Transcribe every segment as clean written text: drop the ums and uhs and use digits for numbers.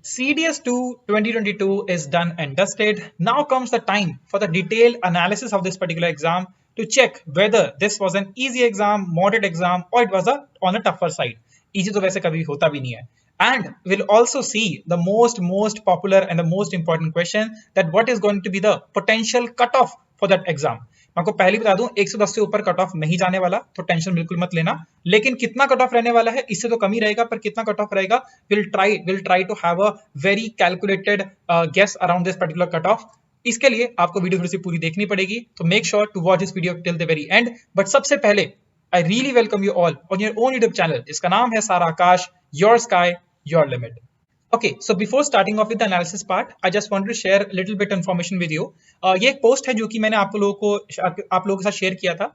CDS2 2022 is done and dusted. Now comes the time for the detailed analysis of this particular exam to check whether this was an easy exam, moderate exam, or it was on a tougher side. Easy तो वैसे कभी होता भी नहीं है. And we'll also see the most popular and the most important question that what is going to be the potential cutoff for that exam. मैं आपको पहले बता दूं 110 से ऊपर कट ऑफ नहीं जाने वाला, तो टेंशन बिल्कुल मत लेना. लेकिन कितना कट ऑफ रहने वाला है इससे तो कम ही रहेगा, पर कितना कट ऑफ रहेगा will try to have a very calculated guess around this particular cut off. इसके लिए आपको वीडियो थोड़ी सी पूरी देखनी पड़ेगी, तो make sure to watch this video till the very end. But सबसे पहले I really welcome you all on your own YouTube channel जिसका नाम है Sara Akash, your sky your limit. Okay, so before starting off with the analysis part, I just wanted to share a little bit information with you. ये एक post है जो कि मैंने आप लोगों के साथ शेयर किया था.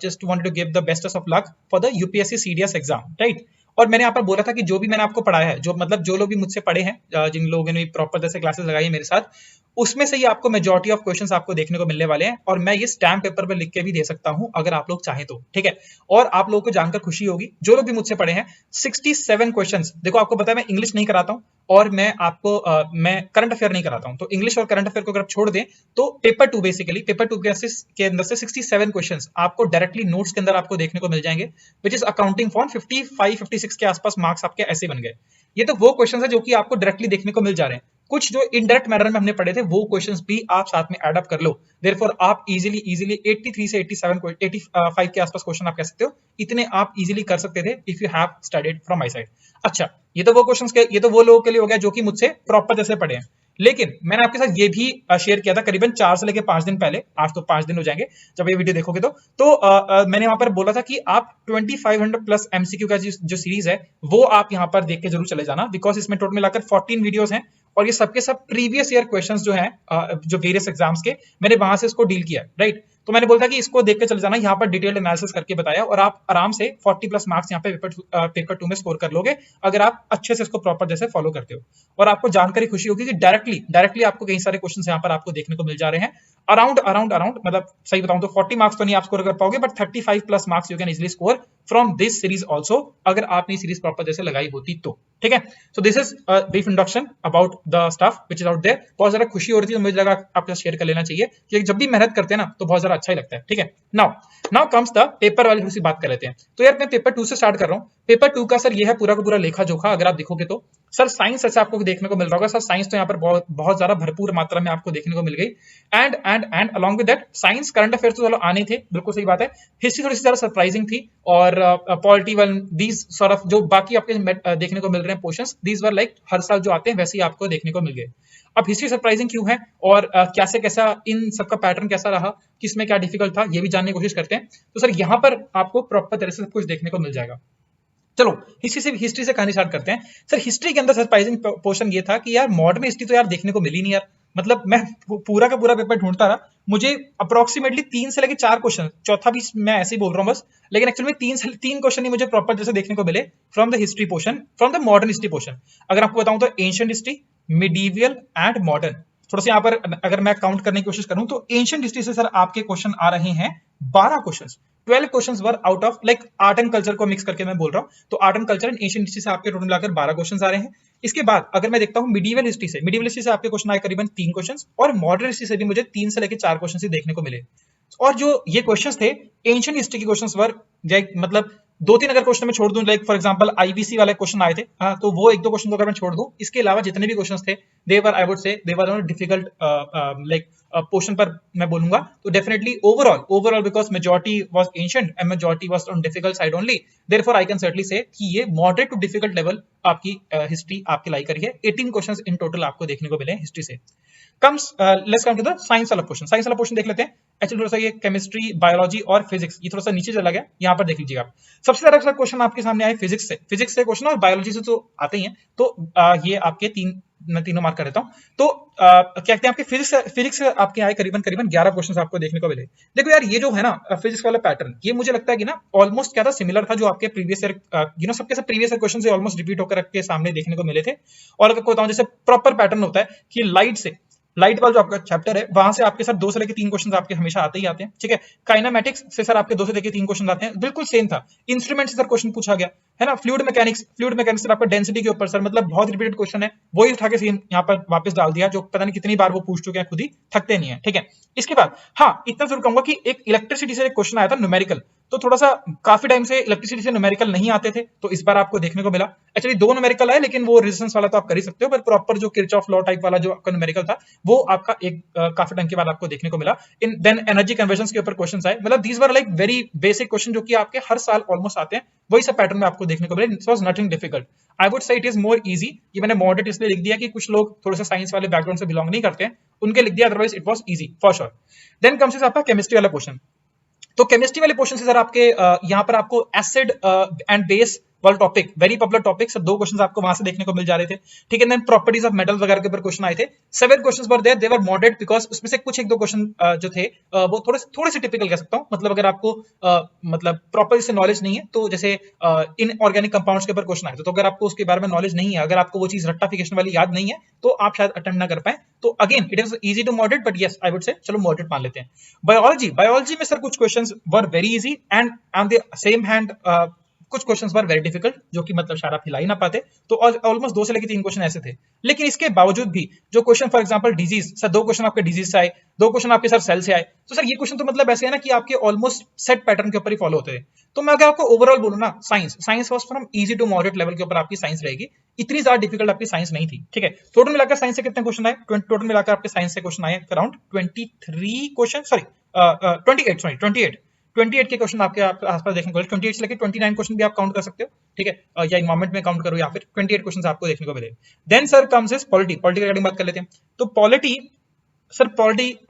Just wanted to give the bestest of luck for the UPSC CDS exam, right? और मैंने यहाँ पर बोला था कि जो भी मैंने आपको पढ़ाया है, जो लोग भी मुझसे पढ़े हैं, जिन लोगों ने प्रॉपर तरह से क्लासेस लगाई है मेरे साथ, उसमें से ही आपको मेजॉरिटी ऑफ क्वेश्चंस आपको देखने को मिलने वाले हैं. और मैं ये स्टैम्प पेपर पर लिख के भी दे सकता हूं अगर आप लोग चाहें तो, ठीक है. और आप लोगों को जानकर खुशी होगी जो लोग भी मुझसे पढ़े हैं, 67 क्वेश्चंस. देखो आपको पता है मैं इंग्लिश नहीं कराता हूं और मैं आपको मैं करंट अफेयर नहीं कराता हूं, तो इंग्लिश और करंट अफेयर को अगर आप छोड़ दें तो पेपर 2 बेसिकली पेपर 2 के अंदर से 67 क्वेश्चंस आपको डायरेक्टली नोट्स के अंदर आपको देखने को मिल जाएंगे, विच इज अकाउंटिंग फॉर 55-56 के आसपास मार्क्स आपके ऐसे बन गए. ये तो वो क्वेश्चन है जो कि आपको डायरेक्टली देखने को मिल जा रहे हैं. कुछ जो इनडायरेक्ट मैनर में हमने पढ़े थे वो क्वेश्चंस भी आप साथ में ऐड अप कर लो. देयरफॉर आप इजीली 83 से 85 के आसपास क्वेश्चन आप कह सकते हो, इतने आप इजीली कर सकते थे if you have studied from my side. अच्छा, ये तो वो लोगों के लिए हो गया जो कि मुझसे प्रॉपर जैसे पढ़े हैं. लेकिन मैंने आपके साथ ये भी शेयर किया था करीबन 4 से लेकर 5 दिन पहले, आज तो 5 दिन हो जाएंगे जब ये वीडियो देखोगे तो मैंने वहां पर बोला था कि आप 2500 प्लस एमसीक्यू का जो सीरीज है वो आप यहाँ पर देख के जरूर चले जाना, बिकॉज इसमें टोटल मिलाकर 14 वीडियोस हैं और ये सबके सब प्रीवियस ईयर क्वेश्चंस जो हैं जो वेरियस एग्जाम्स के, मैंने वहां से इसको डील किया, राइट. तो मैंने बोला था कि इसको देख के चले जाना, यहाँ पर डिटेल्ड एनालिसिस करके बताया और आप आराम से 40 प्लस मार्क्स यहाँ पे पेपर 2 में स्कोर कर लोगे अगर आप अच्छे से इसको प्रॉपर जैसे फॉलो करते हो. और आपको जानकारी खुशी होगी कि डायरेक्टली आपको कई सारे क्वेश्चन यहाँ पर आपको देखने को मिल जा रहे हैं. अराउंड मतलब सही बताऊं तो 40 मार्क्स तो नहीं आप स्कोर कर पाओगे, but 35 plus marks you can easily score from this series also, अगर आपने सीरीज प्रॉपर जैसे लगाई होती तो, ठीक है. So this is brief introduction about the stuff which is out there. बहुत ज्यादा खुशी हो रही थी तो मुझे लगा आपके साथ शेयर कर लेना चाहिए कि जब भी मेहनत करते हैं ना तो बहुत ज्यादा अच्छा ही लगता है, ठीक है. नाउ कम्स द पेपर वाली थोड़ी सी बात कर लेते हैं. तो यार मैं पेपर 2 से स्टार्ट कर रहा हूँ. पेपर 2 का सर ये है पूरा का पूरा लेखा जोखा. अगर आप देखोगे तो सर साइंस ऐसे आपको देखने को मिल रहा होगा. सर साइंस तो यहाँ पर बहुत ज्यादा भरपूर मात्रा में आपको देखने को मिल गई. And along with that science current affairs तो चलो आने थे, बिल्कुल सही बात है. हिस्ट्री थोड़ी सी ज्यादा सरप्राइजिंग थी और polity one these sort of जो बाकी आपके देखने को मिल रहे हैं पोर्शंस, दीज वर लाइक हर साल जो आते हैं वैसे ही आपको देखने को मिल गए. अब हिस्ट्री सरप्राइजिंग क्यों है और कैसा इन सबका पैटर्न कैसा रहा, किसमें क्या डिफिकल्ट था, ये भी जानने की कोशिश करते हैं. तो सर यहाँ पर आपको प्रॉपर तरह से सब कुछ देखने को मिल जाएगा. चलो हिस्ट्री से कहानी स्टार्ट करते हैं. सर हिस्ट्री के अंदर सरप्राइजिंग पोर्शन ये था कि यार मॉडर्न हिस्ट्री तो यार देखने को मिली नहीं यार. मतलब मैं पूरा का पूरा पेपर ढूंढता रहा, मुझे अप्रोक्सीमेटली 3 से लेकर 4 क्वेश्चन, चौथा भी मैं ऐसे ही बोल रहा हूँ बस, लेकिन एक्चुअली में 3 क्वेश्चन ही मुझे प्रॉपर जैसे देखने को मिले from the history portion, from the modern history portion. अगर आपको बताऊं तो ancient history, medieval and modern. थोड़ा सा यहाँ पर अगर मैं काउंट करने की कोशिश करूं तो एंशिएंट हिस्ट्री से सर आपके क्वेश्चन आ रहे हैं 12 questions. 12 questions were out of like art and culture को मिक्स करके मैं बोल रहा हूं, तो art and culture and ancient history से आपके टोटल मिलाकर 12 क्वेश्चंस आ रहे हैं. इसके बाद अगर मैं देखता हूं मिडीवियल हिस्ट्री से आपके क्वेश्चन आए करीबन 3 क्वेश्चंस, और मॉडर्न हिस्ट्री से भी मुझे 3 से लेकर 4 क्वेश्चन ही देखने को मिले. और जो ये क्वेश्चंस थे एंशिएंट हिस्ट्री के क्वेश्चंस वर मतलब 2-3 अगर क्वेश्चन में छोड़ दूं, लाइक फॉर एग्जांपल आईबीसी वाले क्वेश्चन आए थे, तो वो 1-2 क्वेश्चन को अगर मैं छोड़ दूं, इसके अलावा जितने भी क्वेश्चंस थे दे वर आई वुड से दे वर डिफिकल्ट लाइक पोर्शन पर मैं बोलूंगा. तो definitely overall because majority was ancient and majority was on difficult side only, therefore I can certainly से कि ये मॉडरेट टू डिफिकल्ट लेवल आपकी हिस्ट्री आपकी लाई करी है. 18 क्वेश्चंस इन टोटल आपको देखने को मिले हिस्ट्री से. Let's come to the science वाला पोर्शन देख लेते हैं. एक्चुअली थोड़ा सा ये केमिस्ट्री, बायोलॉजी और फिजिक्स ये थोड़ा सा नीचे चला गया, यहाँ पर देख लीजिएगा. सबसे ज्यादा क्वेश्चन आपके सामने आए फिजिक्स से क्वेश्चन, और बायोलॉजी से तो आते ही हैं. तो ये आपके मैं तीनों मार्क कर देता हूँ. तो क्या कहते हैं आपके फिजिक्स से आपके आए करीबन 11 क्वेश्चन आपको देखने को मिले. देखो यार ये जो है ना फिजिक्स वाला पैटर्न, ये मुझे लगता है कि ना ऑलमोस्ट क्या था, सिमिलर था जो आपके प्रीवियस ईयर सबके सब प्रीवियस ईयर क्वेश्चन से ऑलमोस्ट रिपीट होकर आपके सामने देखने को मिले थे. और अगर बताऊं जैसे प्रॉपर पैटर्न होता है कि लाइट से लाइट वाला जो आपका चैप्टर है वहां से आपके सर 2 से लेकर 3 क्वेश्चन आपके हमेशा आते ही आते हैं, ठीक है। काइनेमेटिक्स से सर आपके 2 से लेकर 3 क्वेश्चन आते हैं, बिल्कुल सेम था। इंस्ट्रूमेंट से सर क्वेश्चन पूछा गया है ना। फ्लूइड मैकेनिक्स सर आपका डेंसिटी के ऊपर सर, मतलब बहुत रिपीटेड क्वेश्चन है, वही उठा के सेम यहाँ पर वापस डाल दिया, जो पता नहीं कितनी बार वो पूछ चुके हैं, खुद ही थकते नहीं है, ठीक है। इसके बाद हाँ इतना जरूर कहूंगा कि एक इलेक्ट्रिसिटी से एक क्वेश्चन आया था न्यूमेरिकल, तो थोड़ा सा काफी टाइम से इलेक्ट्रिसिटी से न्यूमेरिकल नहीं आते थे, तो इस बार आपको देखने को मिला। एक्चुअली 2 न्यूमेरिकल आए, लेकिन वो रेजिस्टेंस वाला तो आप कर ही सकते हो, पर प्रॉपर जो किरचॉफ लॉ टाइप वाला जो आपका न्यूमेरिकल था वो आपका एक काफी टाइम के बाद आपको देखने को मिला। इन देन एनर्जी कन्वर्जन के ऊपर क्वेश्चन आए, मतलब these were like very basic question जो कि आपके हर साल ऑलमोस्ट आते हैं, वही सब पैटर्न में आपको देखने को मिले। It was nothing difficult, I would say it is more easy. ये मैंने मॉडरेट इसलिए लिख दिया कि कुछ लोग थोड़े से साइंस वाले बैकग्राउंड से बिलोंग नहीं करते हैं, उनके लिख दिया, otherwise it was easy for sure. Then comes आपका केमिस्ट्री वाला क्वेश्चन। तो केमिस्ट्री वाले क्वेश्चन से सर आपके यहाँ पर आपको एसिड एंड बेस वाला topic, very popular topic sir, 2 questions आपको वहां से देखने को मिल जा रहे थे, ठीक है। देन प्रॉपर्टीज ऑफ मेटल वगैरह के ऊपर क्वेश्चन आए थे, 7 questions were there, they were moderate because उसमें से कुछ 1-2 क्वेश्चन जो थे वो थोड़े से टिपिकल कह सकता हूं, मतलब अगर आपको मतलब प्रॉपर से नॉलेज नहीं है, तो जैसे इनऑर्गेनिक कंपाउंड्स के ऊपर क्वेश्चन आए थे, तो अगर आपको उसके बारे में नॉलेज नहीं है, अगर आपको वो चीज रट्टाफिकेशन वाली याद नहीं है, तो आप शायद अटेंड ना कर पाए। तो again it is easy to moderate, but yes I would say चलो मॉडरेट मान लेते हैं। बायोलॉजी में सर कुछ questions were very easy and on the same hand कुछ क्वेश्चंस वर वेरी डिफिकल्ट, जो कि मतलब शायद आप हिला ही ना पाते, तो ऑलमोस्ट 2 से लेकर 3 क्वेश्चन ऐसे थे। लेकिन इसके बावजूद भी जो question for example disease, sir 2 question आपके डिजीज से आए, 2 क्वेश्चन आपके सर सेल से आए, तो सर ये क्वेश्चन तो मतलब ऐसे है ना कि आपके ऑलमोस्ट सेट पैटर्न के ऊपर ही फॉलो होते थे। तो मैं अगर आपको ओवरऑल बोलूं ना, science was from easy to moderate level के ऊपर आपकी साइंस रहेगी, इतनी ज्यादा डिफिकल्ट आपकी साइंस नहीं थी, ठीक है। टोटल मिलाकर साइंस से कितने क्वेश्चन आए, टोटल मिलाकर आपके साइंस से क्वेश्चन आए अराउंड 23 क्वेश्चन, सॉरी 28 के क्वेश्चन आपके आसपास देखने को मिले। 28 से लेकर 29 क्वेश्चन भी आप काउंट कर सकते हो, ठीक है, या इन्वायरमेंट में काउंट करो, या फिर 28 क्वेश्चन आपको देखने को मिले। Then sir comes is polity की रिगार्डिंग बात कर लेते हैं। तो polity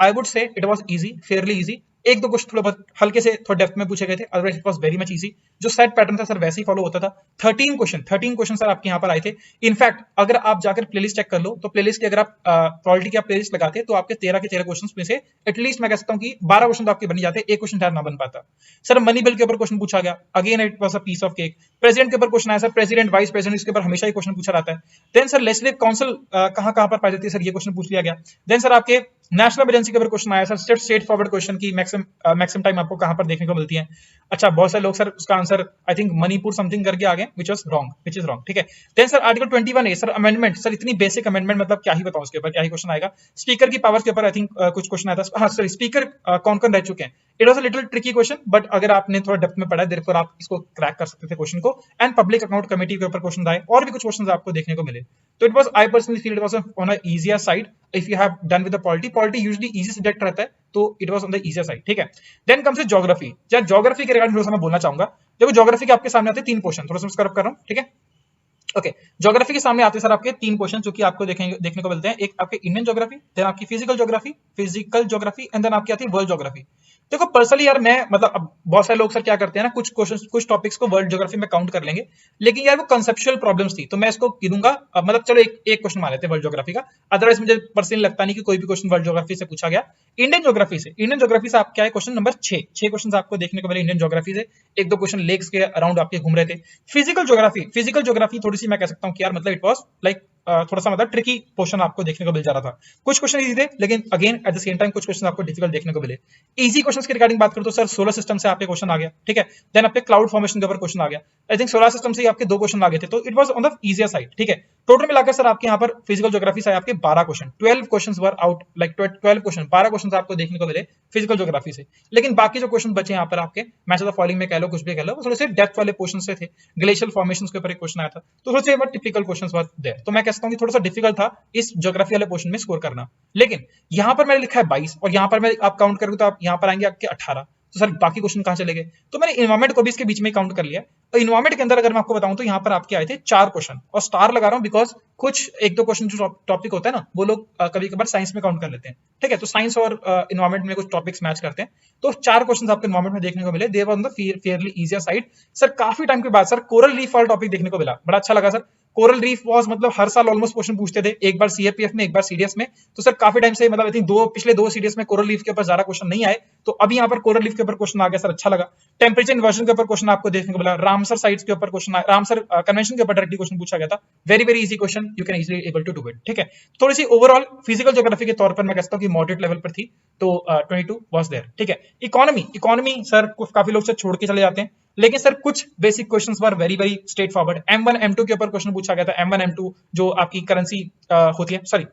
I would say it was easy, fairly easy. 1-2 question थोड़ा बहुत हल्के से थोड़ा डेप्थ में पूछे गए थे, otherwise it was very much easy. जो सेट पैटर्न था सर वैसे ही फॉलो होता था। 13 क्वेश्चन सर आपके यहाँ पर आए थे। इनफैक्ट अगर आप जाकर प्लेलिस्ट चेक कर लो, तो प्लेलिस्ट की अगर आप पॉलिटी की आप प्लेलिस्ट लगाते तो आपके 13 के 13 क्वेश्चन में से एटलीस्ट मैं कह सकता हूँ कि 12 क्वेश्चन तो आपके बन जाते, 1 क्वेश्चन ना बन पाता। सर मनी बिल के ऊपर क्वेश्चन पूछा गया, again it was a piece of cake. President के ऊपर क्वेश्चन आया सर, प्रेसिडेंट वाइस प्रेसिडेंट इसके ऊपर हमेशा ही क्वेश्चन पूछा रहता है। देन सर लेजिस्लेटिव काउंसिल कहां पर पाई जाती है, सर ये क्वेश्चन पूछ लिया गया। देन सर आपके नेशनल इमरजेंसी के ऊपर क्वेश्चन आया सर, स्ट्रेट फॉरवर्ड क्वेश्चन की मैक्सिमम टाइम आपको कहां पर देखने को मिलती है। अच्छा, बहुत सारे लोग सर उसका answer I think Manipur something करके आ गए, विच इज रॉन्ग, ठीक है। Then sir article 21A sir amendment, sir इतनी बेसिक अमेंडमेंट, मतलब क्या ही बताऊं उसके ऊपर, क्या ही क्वेश्चन आएगा। स्पीकर की पावर्स के ऊपर आई थिंक कुछ क्वेश्चन आया था, हाँ सॉरी, स्पीकर कौन रह चुके हैं। It was a little tricky question, but अगर आपने थोड़ा डेप्थ में पढ़ा है, देयरफॉर आप इसको क्रैक कर सकते थे क्वेश्चन को। एंड पब्लिक अकाउंट कमेटी के ऊपर क्वेश्चन आए, और भी कुछ क्वेश्चन आपको देखने को मिले। तो it was, I personally feel it was on a easier side if you have done with the polity usually easy subject रहता है, तो it was on the easier side, ठीक है। Then comes geography. ज्योग्राफी के regarding थोड़ा सा मैं बोलना चाहूंगा। देखो ज्योग्राफी के आपके सामने आते हैं 3 क्वेश्चन, थोड़ा सा स्क्रब कर रहा हूं, ठीक है। ओके, ज्योग्राफी के सामने आते हैं सर आपके 3 क्वेश्चन जो कि आपको देखने को मिलते हैं। एक आपके इंडियन ज्योग्राफी, देन आपकी फिजिकल ज्योग्राफी एंड देन आपकी आती है वर्ल्ड ज्योग्राफी। देखो पर्सनली यार मैं, मतलब अब बहुत सारे लोग सर क्या करते हैं ना, कुछ टॉपिक्स को वर्ल्ड ज्योग्राफी में काउंट कर लेंगे, लेकिन यार वो कंसेप्चुअल प्रॉब्लम्स थी, तो मैं इसको गिनूंगा, मतलब चलो एक क्वेश्चन मान लेते हैं वर्ल्ड ज्योग्राफी का, अदरवाइज मुझे पर्सनली लगता नहीं कि कोई भी क्वेश्चन वर्ल्ड ज्योग्राफी से पूछा गया। इंडियन ज्योग्राफी से आप क्या है, क्वेश्चन नंबर 6 क्वेश्चन आपको देखने को मिले इंडियन ज्योग्राफी से। 1-2 क्वेश्चन लेक्स के अराउंड आपके घूम रहे थे। फिजिकल ज्योग्राफी थोड़ी सी मैं कह सकता हूँ कि यार मतलब इट वाज लाइक थोड़ा सा मतलब ट्रिकी क्वेश्चन आपको देखने को मिल जा रहा था। कुछ क्वेश्चन इजी थे, लेकिन again at the same time कुछ क्वेश्चन आपको डिफिकल्ट देखने को मिले। इजी क्वेश्चंस की रिगार्डिंग बात करूं तो सर सोलर सिस्टम से आपके क्वेश्चन आ गया, ठीक है। देन आपके क्लाउड फॉर्मेशन के ऊपर क्वेश्चन आ गया। आई थिंक सोलर सिस्टम से ही आपके 2 क्वेश्चन आ गए थे, तो it was on the easier side, ठीक है। टोटल मिलाकर सर आपके यहाँ पर फिजिकल ज्योग्राफी से आपके 12 question, 12 questions were out, like 12 question, 12 question आपको देखने को मिले फिजिकल ज्योग्राफी से। लेकिन बाकी जो क्वेश्चन बचे यहाँ पर आपके मैच ऑफ द फॉलोइंग में कह लो, कुछ भी कह लो, थोड़े से डेप्थ वाले क्वेश्चन से थे। ग्लेशियल फॉर्मेशंस के ऊपर एक क्वेश्चन आया था, तो थोड़े से टिपिकल क्वेश्चंस वर देयर, तो मैं कहता हूँ कि थोड़ा सा डिफिकल्ट था इस ज्योग्राफी वाले क्वेश्चन में स्कोर करना। लेकिन यहाँ पर मैंने लिखा है 22 और यहाँ पर मैं आप काउंट करूँ तो आप यहाँ पर आएंगे आपके 18, तो सर बाकी क्वेश्चन कहां चले गए। तो मैंने इन्वायरमेंट को भी इसके बीच में काउंट कर लिया। और इन्वायरमेंट के अंदर अगर मैं आपको बताऊं तो यहाँ पर आपके आए थे 4 क्वेश्चन, और स्टार लगा रहा हूं बिकॉज कुछ 1-2 क्वेश्चन जो टॉपिक होता है ना, वो लोग कभी कभार साइंस में काउंट कर लेते हैं, ठीक है। तो साइंस और इन्वायरमेंट में कुछ टॉपिक्स मैच करते हैं, तो 4 क्वेश्चन आपको इन्वायरमेंट में देखने को मिले। They were on the fairly easier side. Sir काफी टाइम के बाद सर कोरल रीफ वाला टॉपिक देखने को मिला, बड़ा अच्छा लगा सर। कोरल रीफ वाज मतलब हर साल ऑलमोस्ट क्वेश्चन पूछते थे, एक बार सीआरपीएफ में एक बार सीडीएस में। तो सर काफी टाइम से मतलब आई थिंक पिछले दो सीडीएस में कोरल रीफ के ऊपर ज्यादा क्वेश्चन नहीं आए, तो अभी यहाँ पर कोरल रीफ के ऊपर क्वेश्चन आ गया सर, अच्छा लगा। टेम्परेचर इन्वर्जन के ऊपर क्वेश्चन आपको देखने को मिला, रामसर साइट्स के ऊपर क्वेश्चन, रामसर कन्वेंशन के ऊपर डायरेक्टली क्वेश्चन पूछा गया था। Very very easy question, you can easily able to do it, ठीक है। थोड़ी सी ओवरऑल फिजिकल ज्योग्राफी के तौर पर मैं कहता हूँ कि मॉडरेट लेवल पर थी, तो 22 वाज देयर, ठीक है। इकोनॉमी सर काफी लोग से छोड़ के चले जाते हैं, लेकिन सर कुछ basic questions were very very straight forward. M1 M2 के ऊपर क्वेश्चन पूछा गया था, M1 M2 जो आपकी करेंसी होती है, सॉरी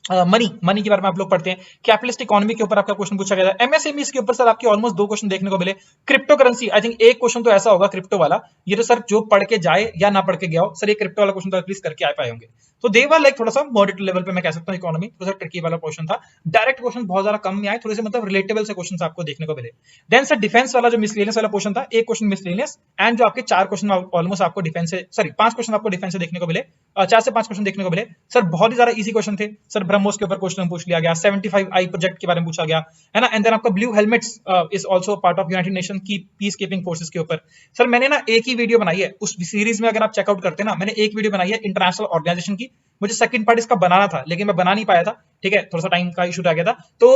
मनी के बारे में आप लोग पढ़ते हैं। कैपिटलिस्ट इकोनॉमी के ऊपर आपका क्वेश्चन पूछा गया था। एमएसएमई के ऊपर सर आपके ऑलमोस्ट 2 क्वेश्चन देखने को मिले। क्रिप्टो करेंसी आई थिंक एक क्वेश्चन तो ऐसा होगा क्रिप्टो वाला, ये तो सर जो पढ़ के जाए या ना पढ़ के गया हो सर, ये क्रिप्टो वाला क्वेश्चन तो एटलीस्ट करके आ पाए होंगे। तो दे वर लाइक थोड़ा सा मॉडरेट लेवल पे मैं कह सकता हूं। इकोनॉमी थोड़ा सा ट्रिकी वाला क्वेश्चन था, डायरेक्ट क्वेश्चन बहुत ज्यादा कम में आए, थोड़े से मतलब रिलेटेबल से क्वेश्चन आपको देखने को मिले। देन सर डिफेंस वाला जो मिसलेनियस वाला क्वेश्चन था, एक क्वेश्चन मिसलेनियस एंड जो आपके 4 क्वेश्चन ऑलमोस्ट आपको डिफेंस से, सॉरी 5 क्वेश्चन आपको डिफेंस से देखने को मिले, 4 से 5 क्वेश्चन देखने को मिले सर। बहुत ही ज्यादा इजी क्वेश्चन थे सर। ब्रह्मोस के ऊपर क्वेश्चन पूछ लिया गया, 75I प्रोजेक्ट के बारे में पूछा गया है ना। एंड देन आपका blue helmets is also part of United nation की पीस कीपिंग फोर्सेस के ऊपर। सर मैंने ना एक ही वीडियो बनाई है उस सीरीज में, अगर आप चेकआउट करते हैं ना, मैंने एक वीडियो बनाई है इंटरनेशनल ऑर्गेनाइजेशन की। मुझे सेकंड पार्ट इसका बनाना था लेकिन मैं बना नहीं पाया था, ठीक है, थोड़ा सा टाइम का इशू आ गया था। तो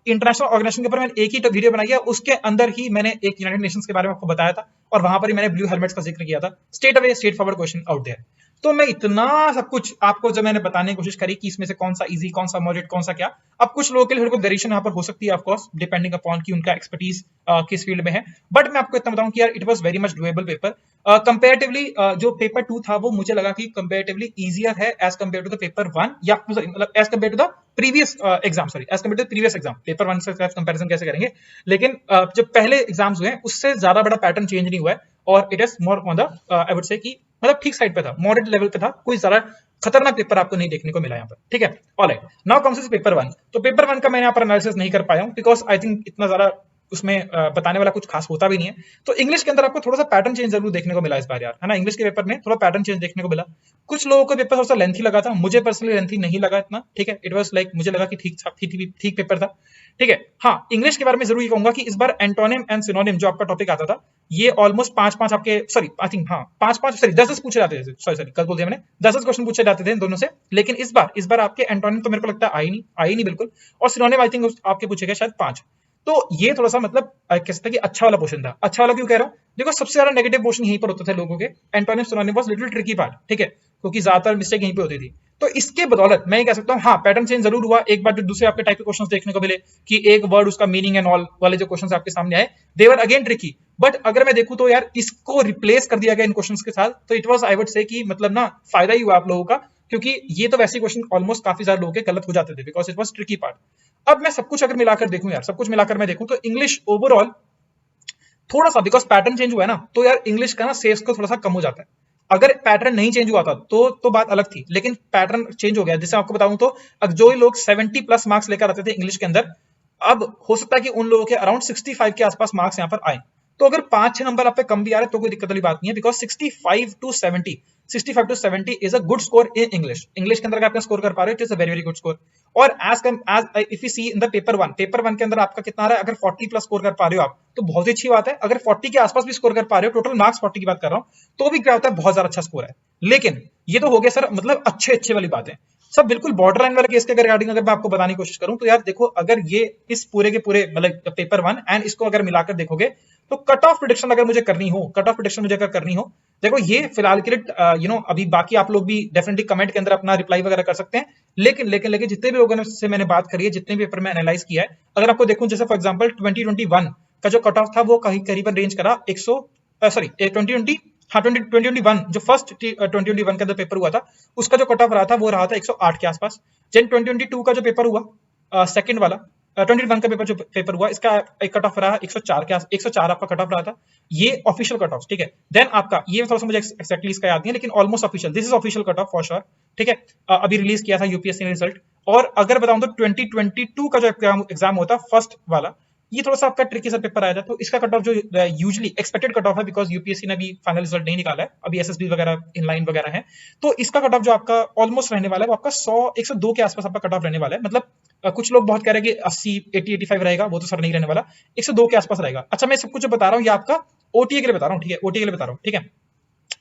इंटरनेशनल ऑर्गेनाइजेशन के ऊपर मैंने एक ही वीडियो बनाई है, उसके अंदर ही मैंने एक यूनाइटेड नेशंस के बारे में आपको बताया था, और वहां पर ही मैंने ब्लू हेलमेट्स का जिक्र किया था। Straight forward question out there. तो मैं इतना सब कुछ आपको जब मैंने बताने की कोशिश करी कि इसमें से कौन सा इजी, कौन सा मॉडरेट, कौन सा क्या। अब कुछ लोगों के लिए थोड़ी वेरिएशन यहाँ पर हो सकती है ऑफ कोर्स, डिपेंडिंग अपॉन कि उनका एक्सपर्टीज किस फील्ड में है, बट मैं आपको इतना बताऊं कि यार it was very much doable paper. Comparatively जो पेपर 2 था वो मुझे लगा कि कंपैरेटिवली इजियर है as compare to the paper 1, या मतलब as compare to the previous exam, sorry as compare to previous exam. Paper 1 से कंपैरिजन कैसे करेंगे, लेकिन जो पहले एग्जाम्स हुए हैं उससे ज्यादा बड़ा पैटर्न चेंज नहीं हुआ है, और it is more on the I would से कि मतलब ठीक साइड पे था, मॉडरेट लेवल पे था, कोई ज्यादा खतरनाक पेपर आपको नहीं देखने को मिला यहाँ पर, ठीक है। Alright, now comes to paper 1। तो पेपर 1 का मैंने यहाँ पर एनालिसिस नहीं कर पाया हूँ, बिकॉज आई थिंक इतना ज्यादा उसमें बताने वाला कुछ खास होता भी नहीं है। तो इंग्लिश के अंदर आपको थोड़ा सा पैटर्न चेंज जरूर देखने को मिला इस बार यार, है ना। इंग्लिश के पेपर में थोड़ा पैटर्न चेंज देखने को मिला। कुछ लोगों को पेपर थोड़ा सा लेंथी लगा था, मुझे पर्सनली लेंथी नहीं लगा इतना, ठीक है। इट वाज लाइक मुझे लगा कि ठीक पेपर था, ठीक है। हाँ, इंग्लिश के बारे में जरूर ये कहूंगा कि इस बार एंटोनिम एंड सिनोनिम जो आपका टॉपिक आता था, ये ऑलमोस्ट 5-5 आपके, सॉरी आई थिंक हाँ 5-5 सॉरी 10 पूछे जाते थे, सॉरी कल बोल दिया मैंने, 10 क्वेश्चन पूछे जाते थे इन दोनों से। लेकिन इस बार आपके एंटोनिम तो मेरे को लगता है आई नहीं बिल्कुल, और सिनोनिम आई थिंक आपके पूछे गए शायद 5। तो ये थोड़ा सा मतलब कह सकते हैं कि अच्छा वाला पोर्शन था। अच्छा वाला क्यों कह रहा हूँ, देखो सबसे ज्यादा नेगेटिव पोर्शन यहीं पर होते थे लोगों के, antonym synonym was little tricky part, ठीक है, क्योंकि ज्यादातर मिस्टेक यहीं पे होती थी। तो इसके बदौलत मैं ये कह सकता हूँ हाँ पैटर्न चेंज जरूर हुआ। एक बार जो दूसरे आपके टाइप के क्वेश्चंस देखने को मिले कि एक वर्ड उसका मीनिंग एंड ऑल वाले जो क्वेश्चंस आपके सामने आए, दे वर अगेन ट्रिकी। बट अगर मैं देखूं तो यार इसको रिप्लेस कर दिया गया इन क्वेश्चंस के साथ, तो इट वाज आई वुड से कि मतलब ना फायदा ही हुआ आप लोगों का, क्योंकि ये तो वैसे क्वेश्चन ऑलमोस्ट काफी ज्यादा लोगों के गलत हो जाते थे, because it was tricky part. अब मैं सब कुछ अगर मिलाकर देखूं यार, सब कुछ मिलाकर मैं देखूं तो इंग्लिश ओवरऑल थोड़ा सा, बिकॉज पैटर्न चेंज हुआ है ना, तो यार इंग्लिश का ना सेल्स को थोड़ा सा कम हो जाता है। अगर पैटर्न नहीं चेंज हुआ था तो बात अलग थी, लेकिन पैटर्न चेंज हो गया। जैसे आपको बताऊं तो अब जो लोग 70+ मार्क्स लेकर आते थे इंग्लिश के अंदर, अब हो सकता है कि उन लोगों के अराउंड 65 के आसपास मार्क्स यहाँ पर आए। तो अगर 5-6 नंबर आप पे कम भी आ रहे तो कोई दिक्कत वाली बात नहीं है, because 65 to 70 is a good score in English. English के अंदर अगर आप स्कोर कर पा रहे हो, it is a very very good score. और as if you see in the paper 1 के अंदर आपका कितना आ रहा है, अगर 40+ स्कोर कर पा रहे हो आप तो बहुत ही अच्छी बात है। अगर 40 के आसपास भी स्कोर कर पा रहे हो, टोटल मार्क्स 40 की बात कर रहा हूँ, तो भी क्या होता है, बहुत ज्यादा अच्छा स्कोर है। लेकिन ये तो हो गया सर मतलब अच्छे वाली बात है। सब बिल्कुल बॉर्डर लाइन वाले केस के रिगार्डिंग अगर मैं आपको बताने की कोशिश करूं तो यार देखो, अगर ये इस पूरे के पूरे मतलब पेपर 1 एंड इसको अगर मिलाकर देखोगे तो कट ऑफ प्रेडिक्शन अगर मुझे करनी हो, देखो ये फिलहाल के लिए अभी बाकी आप लोग भी डेफिनेटली कमेंट के अंदर अपना रिप्लाई वगैरह कर सकते हैं। लेकिन जितने भी लोगों से मैंने बात करी है, जितने भी पेपर में एनालाइज किया है, अगर आपको देखूं जैसे फॉर एग्जांपल 2021 का जो कट ऑफ था वो करीबन रेंज करा 2021 जो फर्स्ट 2021 का जो पेपर हुआ था उसका जो कट ऑफ रहा था वो रहा था 108 के आसपास। जन 2022 का जो पेपर हुआ सेकंड वाला 21 का जो पेपर हुआ, इसका एक कट ऑफ रहा 104 आपका कट ऑफ रहा था। ये ऑफिशियल कट ऑफ, ठीक है। देन आपका ये थोड़ा सा मुझे एक्जैक्टली इसका याद नहीं है, लेकिन almost official, this is official cut off for sure, ठीक है। अभी रिलीज किया था यूपीएससी ने रिजल्ट। और अगर बताऊं तो 2022 का जो एग्जाम होता फर्स्ट वाला, ये थोड़ा सा आपका ट्रिकी सा पेपर आया था, तो इसका कट ऑफ जो यूजुअली एक्सपेक्टेड कट ऑफ है, बिकॉज यूपीएससी ने भी फाइनल रिजल्ट नहीं निकाला है, अभी एसएसबी वगैरह इनलाइन वगैरह है, तो इसका कट ऑफ जो आपका ऑलमोस्ट रहने वाला है वो आपका 102 के आसपास आपका कट ऑफ रहने वाला है। मतलब कुछ लोग बहुत कह रहे हैं कि 80, 80, 85 रहेगा, वो तो सर नहीं रहने वाला, 102 के आसपास रहेगा। अच्छा मैं सब कुछ बता रहा हूँ, ये आपका ओटीए के लिए बता रहा हूँ, ठीक है, ओटीए के लिए बता रहा हूँ, ठीक है।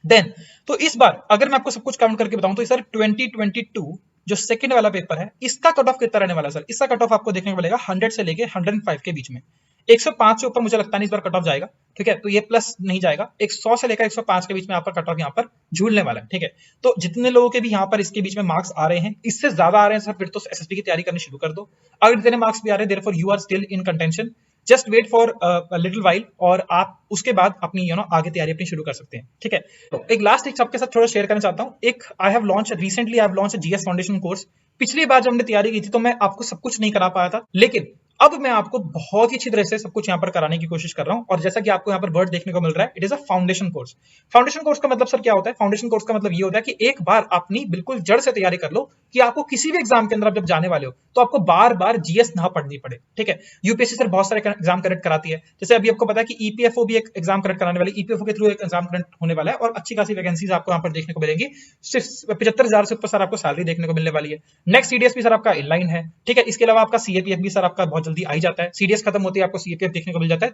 देन तो इस बार अगर मैं आपको सब कुछ काउंट करके बताऊं तो सर 2022 जो सेकंड वाला पेपर है इसका कट ऑफ कितना रहने वाला सर, इसका कट ऑफ आपको देखने को मिलेगा 100 से लेके 105 के बीच में। 105 से ऊपर मुझे लगता नहीं इस बार कट ऑफ जाएगा, ठीक है, तो ये प्लस नहीं जाएगा। 100 से लेकर 105 के बीच में आपका कट ऑफ यहाँ पर झूलने वाला है, ठीक है। तो जितने लोगों के भी यहाँ पर इसके बीच में मार्क्स आ रहे हैं, इससे ज्यादा आ रहे हैं सर, फिर तो एसएसबी की तैयारी करनी शुरू कर दो। अगर इतने मार्क्स भी आ रहे हैं therefore you are still in contention, just wait for little while और आप उसके बाद अपनी आगे तैयारी अपनी शुरू कर सकते हैं, ठीक है। तो एक लास्ट एक सबके साथ थोड़ा शेयर करना चाहता हूँ। एक I have launch recently, I have launch GS foundation course. पिछली बार जब हमने तैयारी की थी तो मैं आपको सब कुछ नहीं करा पाया था, लेकिन अब मैं आपको बहुत ही अच्छी तरह से सब कुछ यहाँ पर कराने की कोशिश कर रहा हूँ। और जैसा कि आपको यहाँ पर वर्ड देखने को मिल रहा है, it is a foundation course. Foundation course का मतलब सर क्या होता है? फाउंडेशन कोर्स का मतलब ये होता है कि एक बार अपनी बिल्कुल जड़ से तैयारी कर लो कि आपको किसी भी एग्जाम के अंदर आप जब जाने वाले हो तो आपको बार बार जीएस ना पढ़नी पड़े, ठीक है। यूपीएससी सर बहुत सारे एग्जाम करेक्ट कराती है, जैसे अभी आपको पता है कि ईपीएफओ भी एक एग्जाम करेक्ट कराने वाली, ईपीएफओ के थ्रू एक एग्जाम करेक्ट होने वाला है और अच्छी खासी वैकेंसीज आपको यहाँ पर देखने को मिलेंगी। सिर्फ 75,000 से ऊपर सर आपको सैलरी देखने को मिलने वाली है। नेक्स्ट सीडीएस भी सर आपका इनलाइन है, ठीक है। इसके अलावा आपका सीएपीएफ भी सर आपका बहुत जल्दी आ ही जाता है। सीडीएस खत्म होती है आपको सीएपीएफ देखने को मिल जाता है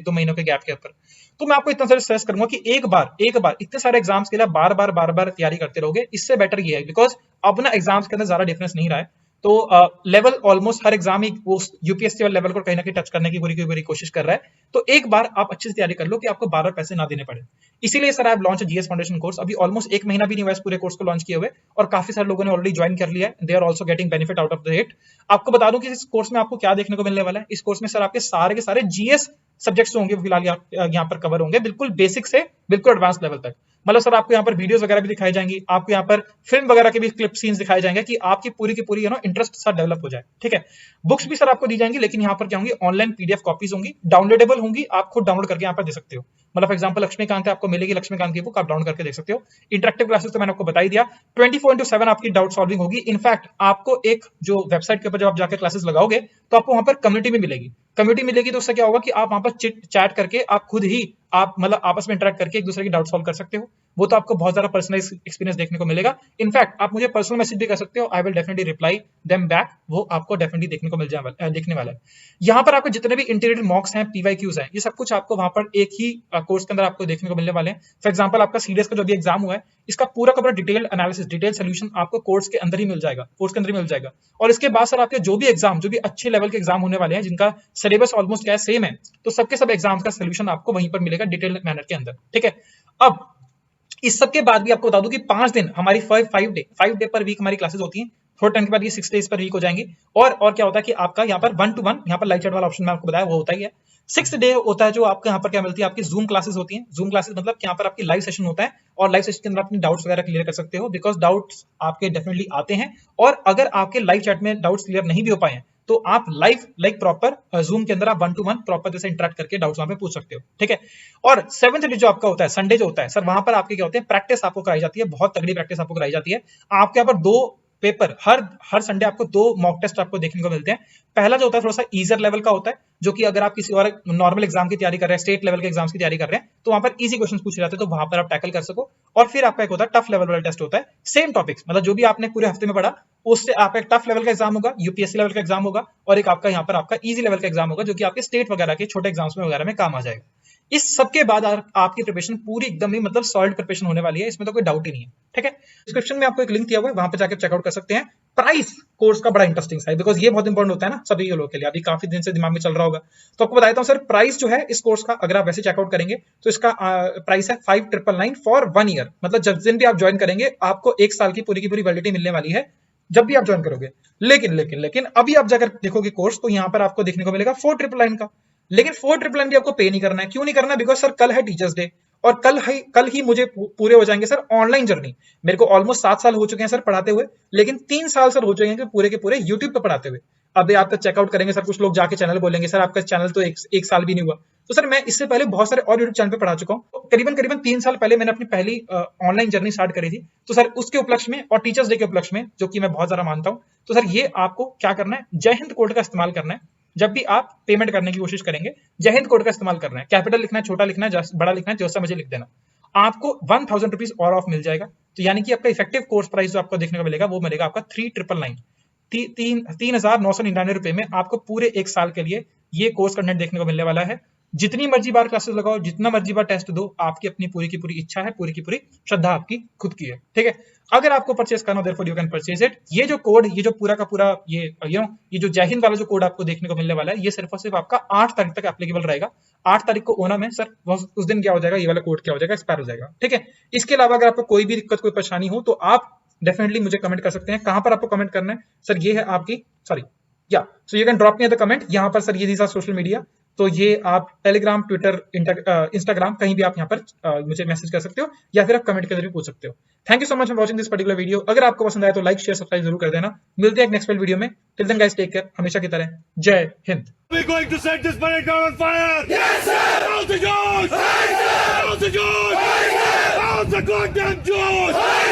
दो महीनों के गैप के ऊपर। तो मैं आपको इतना सारा स्ट्रेस करूंगा कि एक बार इतने सारे एग्जाम्स के लिए बार बार तैयारी करते रहोगे, इससे बेटर ये है, बिकॉज अब ना एग्जाम्स के अंदर ज्यादा डिफरेंस नहीं रहा है। तो लेवल ऑलमोस्ट हर एग्जाम ही वो यूपीएससी वाले लेवल को कहीं ना कहीं टच करने की पूरी कोशिश कर रहा है। तो एक बार आप अच्छे से तैयारी कर लो कि आपको बार बार पैसे ना देने पड़े। इसीलिए sir I launch GS foundation course. अभी ऑलमोस्ट एक महीना भी नहीं हुआ इस पूरे कोर्स को लॉन्च किए हुए और काफी सारे लोगों ने ऑलरेडी ज्वाइन कर लिया है। They are also getting benefit out of the it. आपको बता दूं कि इस कोर्स में आपको क्या देखने को मिलने वाला है। इस कोर्स में सर आपके सारे के सारे जीएस सब्जेक्ट्स होंगे फिलहाल यहाँ पर कवर होंगे, बिल्कुल बेसिक से बिल्कुल एडवांस लेवल तक। मतलब सर आपको यहाँ पर वीडियोस वगैरह भी दिखाई जाएंगी, आपको यहाँ पर फिल्म वगैरह के भी क्लिप सीन्स दिखाए जाएंगे कि आपकी पूरी की पूरी इंटरेस्ट सर डेवलप हो जाए, ठीक है। बुक्स भी सर आपको दी जाएंगी, लेकिन यहाँ पर क्या होंगी, ऑनलाइन पीडीएफ कॉपीज होंगी, डाउनलोडेबल होंगी, आप खुद डाउनलोड करके यहाँ पर दे सकते हो। मतलब फॉर एग्जांपल लक्ष्मीकांत आपको मिलेगी, लक्ष्मीकांत की बुक आप डाउनलोड करके देख सकते हो। इंटरेक्टिव क्लासेस तो मैंने आपको बता ही दिया, 24/7 आपकी डाउट सॉल्विंग होगी। इनफैक्ट आपको एक जो वेबसाइट के ऊपर जब आप जाकर क्लासेस लगाओगे तो आपको वहां पर कम्युनिटी भी मिलेगी। कम्युनिटी मिलेगी तो उससे क्या होगा कि आप वहां पर चैट करके आप खुद ही आप मतलब आपस में इंटरेक्ट करके एक दूसरे की डाउट सॉल्व कर सकते हो। वो तो आपको बहुत ज्यादा पर्सनलाइज एक्सपीरियंस देखने को मिलेगा। इनफैक्ट आप मुझे पर्सनल मैसेज भी कर सकते हो, I will definitely reply them back. वो आपको डेफिनेटली देखने को देखने वाला है। यहाँ पर आपको जितने भी इंटीग्रेटेड मॉक्स हैं, पीवाईक्यूज हैं, ये सब कुछ आपको वहां पर एक ही कोर्स के अंदर आपको देखने को मिलने वाले हैं। फॉर एग्जाम्पल आपका सीडीएस का जो भी एग्जाम हुआ है, इसका पूरा का पूरा डिटेल एनालिसिस, डिटेल सोल्यूशन आपको कोर्स के अंदर ही मिल जाएगा, कोर्स के अंदर ही मिल जाएगा। और इसके बाद सर आपके जो भी एग्जाम, जो भी अच्छे लेवल के एग्जाम होने वाले हैं, जिनका सिलेबस ऑलमोस्ट क्या है, सेम है, तो सबके सब एग्जाम्स का सोल्यूशन आपको वहीं पर मिलेगा डिटेल मैनर के अंदर, ठीक है। अब इस सब के बाद भी आपको बता दूं कि 5 दिन हमारी 5 डे पर वीक हमारी क्लासेस होती हैं। थोड़ा टाइम के बाद ये 6 डेज पर वीक हो जाएंगी। और क्या होता है कि आपका यहाँ पर 1-to-1 यहाँ पर लाइव चैट वाला ऑप्शन मैं आपको बताया वो होता ही है। 6 डे होता है जो आपको यहाँ पर क्या मिलती है, आपकी जूम क्लासेस होती हैं। जूम क्लासेस मतलब यहाँ पर आपकी लाइव सेशन होता है और लाइव सेशन के अंदर अपनी डाउट्स वगैरह क्लियर कर सकते हो, बिकॉज डाउट्स आपके डेफिनेटली आते हैं। और अगर आपके लाइव चैट में डाउट्स क्लियर नहीं भी हो पाए हैं तो आप लाइव लाइक प्रॉपर जूम के अंदर आप 1-to-1 प्रॉपर जैसे इंटरेक्ट करके डाउट्स वहां पे पूछ सकते हो, ठीक है। और 7th डे जो आपका होता है, संडे जो होता है सर, वहां पर आपके क्या होते हैं, प्रैक्टिस आपको कराई जाती है, बहुत तगड़ी प्रैक्टिस आपको कराई जाती है। आपके यहाँ पर 2 पेपर हर संडे आपको 2 मॉक टेस्ट आपको देखने को मिलते हैं। पहला जो होता है थोड़ा सा ईजर लेवल का होता है, जो कि अगर आप किसी और नॉर्मल एग्जाम की तैयारी कर रहे हैं, स्टेट लेवल के एग्जाम्स की तैयारी कर रहे हैं, तो वहां पर इजी क्वेश्चंस पूछे जाते हैं, तो वहां पर आप टैकल कर सको। और फिर आपका एक होता है टफ लेवल वाला टेस्ट होता है, सेम टॉपिक्स, मतलब जो भी आपने पूरे हफ्ते में पढ़ा उससे आपका एक टफ लेवल का एग्जाम होगा, यूपीएससी लेवल का एग्जाम होगा, और एक आपका यहाँ पर आपका इजी लेवल का एग्जाम होगा, जो कि आपके स्टेट वगैरह के छोटे एग्जाम्स में वगैरह में काम आ जाएगा। इस सबके बाद आपकी प्रिपरेशन पूरी एकदम ही मतलब सॉलिड प्रिपरेशन होने वाली है, इसमें तो कोई डाउट ही नहीं है, ठीक है। डिस्क्रिप्शन में आपको एक लिंक दिया हुआ है, वहां पर जाकर चेकआउट कर सकते हैं। प्राइस कोर्स का बड़ा इंटरेस्टिंग है, बिकॉज ये बहुत इंपॉर्टेंट होता है ना सभी लोगों के लिए, अभी काफी दिन से दिमाग में चल रहा होगा। तो आपको बताता हूँ सर, प्राइस जो है इस कोर्स का, अगर आप वैसे चेकआउट करेंगे तो इसका प्राइस है 5,999 फॉर 1 ईयर। मतलब जब दिन भी आप ज्वाइन करेंगे आपको 1 साल की पूरी वैलिडिटी मिलने वाली है जब भी आप ज्वाइन करोगे। लेकिन अभी आप जाकर देखोगे कोर्स तो यहाँ पर आपको देखने को मिलेगा 4,999 का। लेकिन 4,999 भी आपको पे नहीं करना है। क्यों नहीं करना है? बिकॉज सर कल है टीचर्स डे और कल ही मुझे पूरे हो जाएंगे सर ऑनलाइन जर्नी। मेरे को ऑलमोस्ट 7 साल हो चुके हैं सर पढ़ाते हुए, लेकिन 3 साल सर हो चुके हैं पूरे के पूरे यूट्यूब पे पढ़ाते हुए। अभी आपका चेकआउट करेंगे सर, कुछ लोग जाके चैनल बोलेंगे सर आपका चैनल तो एक साल भी नहीं हुआ। तो सर मैं इससे पहले बहुत सारे और यूट्यूब चैनल पे पढ़ा चुका हूँ। करीबन 3 साल पहले मैंने अपनी पहली ऑनलाइन जर्नी स्टार्ट करी थी। तो सर उसके उपलक्ष्य में और टीचर्स डे के उपलक्ष्य में, जो कि मैं बहुत ज्यादा मानता हूँ, तो सर ये आपको क्या करना है, जय हिंद कोड का इस्तेमाल करना है। जब भी आप पेमेंट करने की कोशिश करेंगे जय हिंद कोड का इस्तेमाल करना है। कैपिटल लिखना है, छोटा लिखना है, बड़ा लिखना है, जैसा मुझे लिख देना। आपको 1,000 रुपीज और ऑफ मिल जाएगा। तो यानी कि आपका इफेक्टिव कोर्स प्राइस जो आपको देखने को मिलेगा वो मिलेगा आपका 3,999, 3,999 रुपए में आपको पूरे 1 साल के लिए ये कोर्स कंटेंट देखने को मिलने वाला है। जितनी मर्जी बार क्लासेस लगाओ, जितना मर्जी बार टेस्ट दो, आपकी अपनी पूरी की पूरी इच्छा है, पूरी की पूरी श्रद्धा आपकी खुद की है, ठीक है। अगर आपको परचेस करना हो, therefore you can purchase it. ये जो कोड, ये जो पूरा का पूरा ये ये जो जय हिंद वाला जो कोड आपको देखने को मिलने वाला है, ये सिर्फ और सिर्फ आपका 8 तारीख तक एप्लीकेबल रहेगा। 8 तारीख को ओनम है सर, उस दिन क्या हो जाएगा, ये वाला कोड क्या हो जाएगा, एक्सपायर हो जाएगा, ठीक है। इसके अलावा अगर आपको कोई भी दिक्कत, कोई परेशानी हो, तो आप डेफिनेटली मुझे कमेंट कर सकते हैं। कहां पर आपको कमेंट करना है सर, ये है आपकी सॉरी या so you can drop me at the comment. यहाँ पर सर ये दीज आर सोशल मीडिया, तो ये आप टेलीग्राम, ट्विटर, इंस्टाग्राम, कहीं भी आप यहाँ पर मुझे मैसेज कर सकते हो, या फिर आप कमेंट के जरिए पूछ सकते हो। Thank you so much for watching this particular video. अगर आपको पसंद आया तो लाइक, शेयर, सब्सक्राइब जरूर कर देना। मिलते हैं एक नेक्स्ट वीडियो में। Till then guys, take care, हमेशा की तरह जय Hind. We're going to set this planet on fire! Yes, sir! Out the George! Out the George! Out the goddamn George!